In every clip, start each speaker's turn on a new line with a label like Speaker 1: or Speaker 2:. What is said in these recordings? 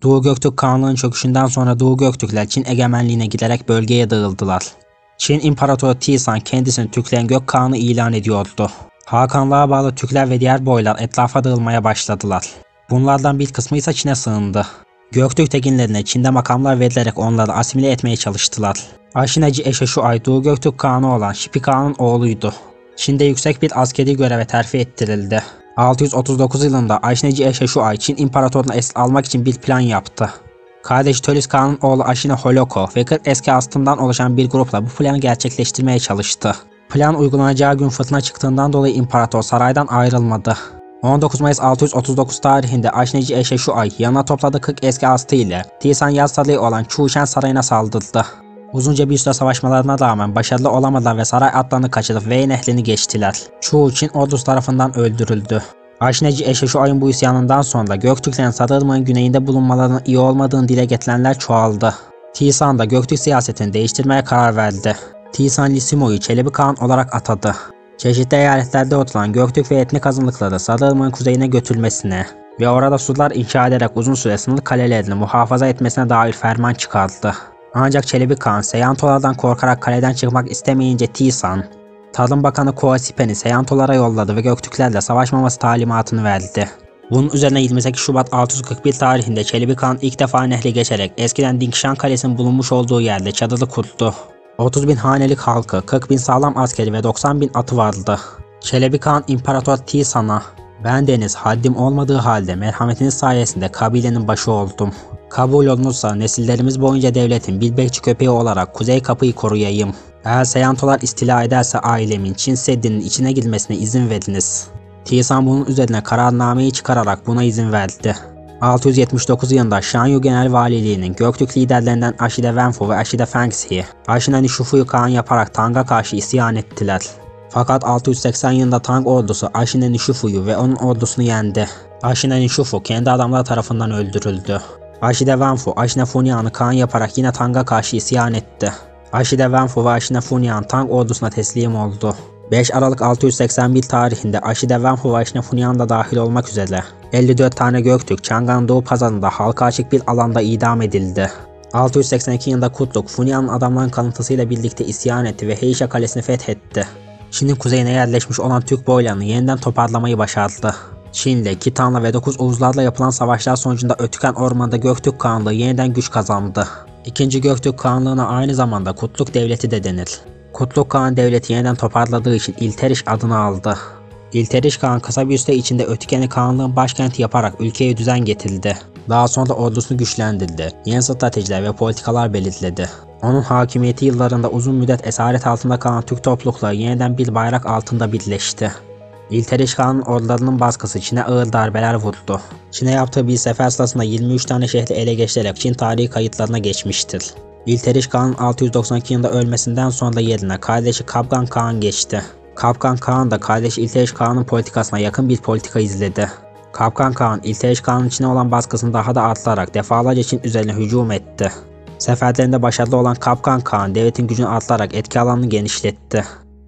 Speaker 1: Doğu Göktürk Kağanlığı'nın çöküşünden sonra Doğu Göktürkler Çin egemenliğine giderek bölgeye dağıldılar. Çin İmparatoru Tisan kendisini Türklerin Gök Kağanı ilan ediyordu. Hakanlığa bağlı Türkler ve diğer boylar etrafa dağılmaya başladılar. Bunlardan bir kısmı ise Çin'e sığındı. Göktürk tekinlerine Çin'de makamlar verilerek onları asimile etmeye çalıştılar. Aşinacı Eşeşuay Doğu Göktürk Kağanı olan Şipi Kağan'ın oğluydu. Çin'de yüksek bir askeri göreve terfi ettirildi. 639 yılında Aşinacı Eşeşuay Çin İmparatorluğunu esir almak için bir plan yaptı. Kardeşi Tölis Kağan'ın oğlu Aşine Holoko ve 40 eski astımdan oluşan bir grupla bu planı gerçekleştirmeye çalıştı. Plan uygulanacağı gün fırtına çıktığından dolayı imparator saraydan ayrılmadı. 19 Mayıs 639 tarihinde Aşinacı Eşeşuay yanına topladığı 40 eski astı ile Tisan yaz sarayı olan Çuşen Sarayı'na saldırdı. Uzunca bir süre savaşmalarına rağmen başarılı olamadılar ve saray atlarını kaçırıp Wei Nehri'ni geçtiler. Çu Çin ordusu tarafından öldürüldü. Aşinacı Eşeşuay'ın bu isyanından sonra Göktürklerin Sarırmağ'ın güneyinde bulunmalarının iyi olmadığını dile getirenler çoğaldı. Tisan da Göktürk siyasetini değiştirmeye karar verdi. Tisan Lisimo'yu Çelebi Kağan olarak atadı. Çeşitli eyaletlerde oturan Göktürk ve etnik azınlıkları Sarırmağ'ın kuzeyine götürülmesine ve orada surlar inşa ederek uzun süre sınır kalelerini muhafaza etmesine dair ferman çıkardı. Ancak Çelebi Kağan Seyantolardan korkarak kaleden çıkmak istemeyince Tisan, Tarım Bakanı Koasipen'i Seyantolara yolladı ve Göktürklerle savaşmaması talimatını verdi. Bunun üzerine 28 Şubat 641 tarihinde Çelebi Kağan ilk defa nehri geçerek eskiden Dingshan Kalesi'nin bulunmuş olduğu yerde çadırı kurdu. 30.000 hanelik halkı, 40.000 sağlam askeri ve 90.000 atı vardı. Çelebi Kağan İmparator Tisan'a, "Ben deniz haddim olmadığı halde merhametiniz sayesinde kabilenin başı oldum. Kabul olunursa nesillerimiz boyunca devletin bir bekçi köpeği olarak kuzey kapıyı koruyayım. Eğer Seyantolar istila ederse ailemin Çin Seddi'nin içine girmesine izin veriniz." Tisan bunun üzerine kararnameyi çıkararak buna izin verdi. 679 yılında Shanyu Genel Valiliğinin Göktürk liderlerinden Ashide Wenfu ve Ashide Fengxi, Aşina Nishufu'yu Kağan yaparak Tang'a karşı isyan ettiler. Fakat 680 yılında Tang ordusu Ashina Nishufu'yu ve onun ordusunu yendi. Ashina Nishufu kendi adamları tarafından öldürüldü. Ashide Wenfu, Ashina Funyan'ı Kağan yaparak yine Tang'a karşı isyan etti. Ashide Wenfu ve Ashina Funyan Tang ordusuna teslim oldu. 5 Aralık 681 tarihinde Ashide Wenfu ve Ashina Funyan da dahil olmak üzere 54 tane Göktürk Chang'an Doğu Pazarı'nda halka açık bir alanda idam edildi. 682 yılında Kutluk, Funyan'ın adamların kalıntısıyla birlikte isyan etti ve Heisha Kalesi'ni fethetti. Çin'in kuzeyine yerleşmiş olan Türk boylarını yeniden toparlamayı başardı. Çin'le, Kitan'la ve 9 Oğuzlarla yapılan savaşlar sonucunda Ötüken Ormanı'nda Göktürk Kağanlığı yeniden güç kazandı. İkinci Göktürk Kağanlığı'na aynı zamanda Kutluk Devleti de denir. Kutluk Kağan Devleti yeniden toparladığı için İlteriş adını aldı. İlteriş Kağan kısa bir süre içinde Ötüken'i Kağanlığın başkenti yaparak ülkeye düzen getirdi. Daha sonra ordusunu güçlendirdi, yeni stratejiler ve politikalar belirledi. Onun hakimiyeti yıllarında uzun müddet esaret altında kalan Türk toplulukları yeniden bir bayrak altında birleşti. İlteriş Kağan'ın ordularının baskısı Çin'e ağır darbeler vurdu. Çin'e yaptığı bir sefer sırasında 23 tane şehri ele geçirerek Çin tarihi kayıtlarına geçmiştir. İlteriş Kağan'ın 692 yılında ölmesinden sonra yerine kardeşi Kapgan Kağan geçti. Kapgan Kağan da kardeşi İlteriş Kağan'ın politikasına yakın bir politika izledi. Kapgan Kağan, İlteriş Kağan'ın Çin'e olan baskısını daha da artırarak defalarca Çin üzerine hücum etti. Seferlerinde başarılı olan Kapgan Kağan, devletin gücünü artırarak etki alanını genişletti.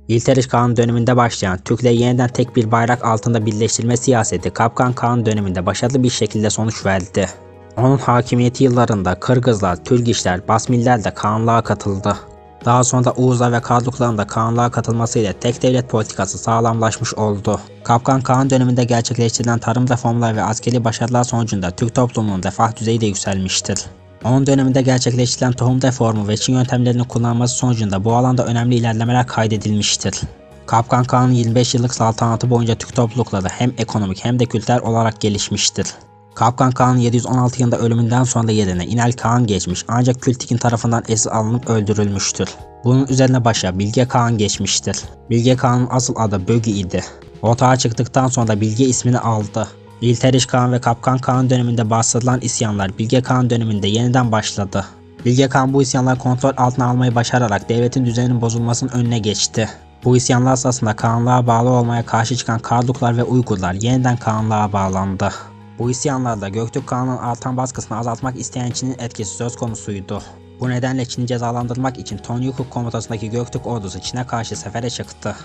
Speaker 1: İlteriş Kağan döneminde başlayan Türkleri yeniden tek bir bayrak altında birleştirme siyaseti Kapgan Kağan döneminde başarılı bir şekilde sonuç verdi. Onun hakimiyeti yıllarında Kırgızlar, Türgişler, Basmiller de Kağanlığa katıldı. Daha sonra da Oğuzlar ve Kardukların da Kağanlığa katılmasıyla tek devlet politikası sağlamlaşmış oldu. Kapgan Kağan döneminde gerçekleştirilen tarım reformları ve askeri başarılar sonucunda Türk toplumunun refah düzeyi de yükselmiştir. Onun döneminde gerçekleştirilen tohum reformu ve Çin yöntemlerini kullanması sonucunda bu alanda önemli ilerlemeler kaydedilmiştir. Kapgan Kağan'ın 25 yıllık saltanatı boyunca Türk toplulukları hem ekonomik hem de kültürel olarak gelişmiştir. Kapgan Kağan'ın 716 yılında ölümünden sonra yerine İnel Kağan geçmiş ancak Kültikin tarafından esir alınıp öldürülmüştür. Bunun üzerine başa Bilge Kağan geçmiştir. Bilge Kağan'ın asıl adı Bögi idi. Ortaya çıktıktan sonra da Bilge ismini aldı. İlteriş Kağan ve Kapgan Kağan döneminde bastırılan isyanlar Bilge Kağan döneminde yeniden başladı. Bilge Kağan bu isyanları kontrol altına almayı başararak devletin düzeninin bozulmasının önüne geçti. Bu isyanlar sırasında Kağanlığa bağlı olmaya karşı çıkan Karduklar ve Uygurlar yeniden Kağanlığa bağlandı. Bu isyanlarda Göktürk Kağan'ın artan baskısını azaltmak isteyen Çin'in etkisi söz konusuydu. Bu nedenle Çin'i cezalandırmak için Ton Yukuk komutasındaki Göktürk ordusu Çin'e karşı sefere çıktı.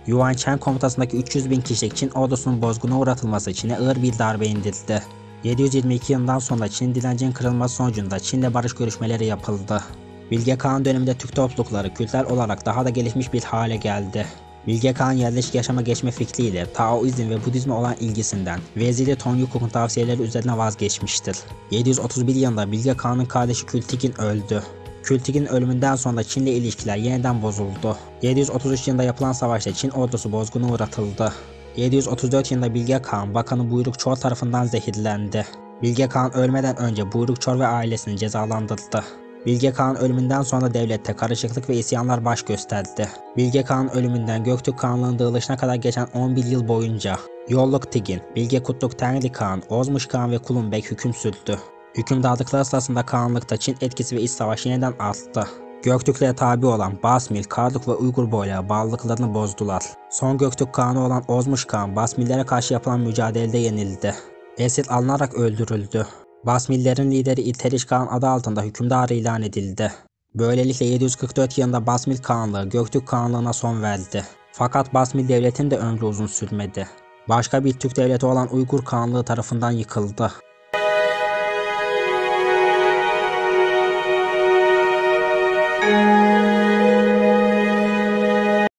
Speaker 1: Yuan Chen komutasındaki 300.000 kişilik Çin ordusunun bozguna uğratılması Çin'e ağır bir darbe indirdi. 722 yılından sonra Çin direncinin kırılması sonucunda Çin'le barış görüşmeleri yapıldı. Bilge Kağan döneminde Türk toplulukları kültürel olarak daha da gelişmiş bir hale geldi. Bilge Kağan yerleşik yaşama geçme fikriyle Taoizm ve Budizme olan ilgisinden Veziri Tonyukuk'un tavsiyeleri üzerine vazgeçmiştir. 731 yılında Bilge Kağan'ın kardeşi Kültigin öldü. Kültigin ölümünden sonra Çin'le ilişkiler yeniden bozuldu. 733 yılında yapılan savaşta Çin ordusu bozguna uğratıldı. 734 yılında Bilge Kağan Bakanı Buyrukçor tarafından zehirlendi. Bilge Kağan ölmeden önce Buyrukçor ve ailesini cezalandırdı. Bilge Kağan ölümünden sonra devlette karışıklık ve isyanlar baş gösterdi. Bilge Kağan ölümünden Göktürk Kağanlığı'nın dağılışına kadar geçen 11 yıl boyunca Yolluk Tigin, Bilge Kutluk Tenri Kağan, Ozmuş Kağan ve Kulunbek hüküm sürdü. Hükümdarlıkları sırasında Kağanlıkta Çin etkisi ve iç savaş yeniden arttı. Göktürklere tabi olan Basmil, Karluk ve Uygur boyları bağlılıklarını bozdular. Son Göktürk Kağanı olan Ozmuş Kağan, Basmillere karşı yapılan mücadelede yenildi. Esir alınarak öldürüldü. Basmillerin lideri İlteriş Kağan adı altında hükümdar ilan edildi. Böylelikle 744 yılında Basmil Kağanlığı Göktürk Kağanlığı'na son verdi. Fakat Basmil devletinin de ömrü uzun sürmedi. Başka bir Türk devleti olan Uygur Kağanlığı tarafından yıkıldı.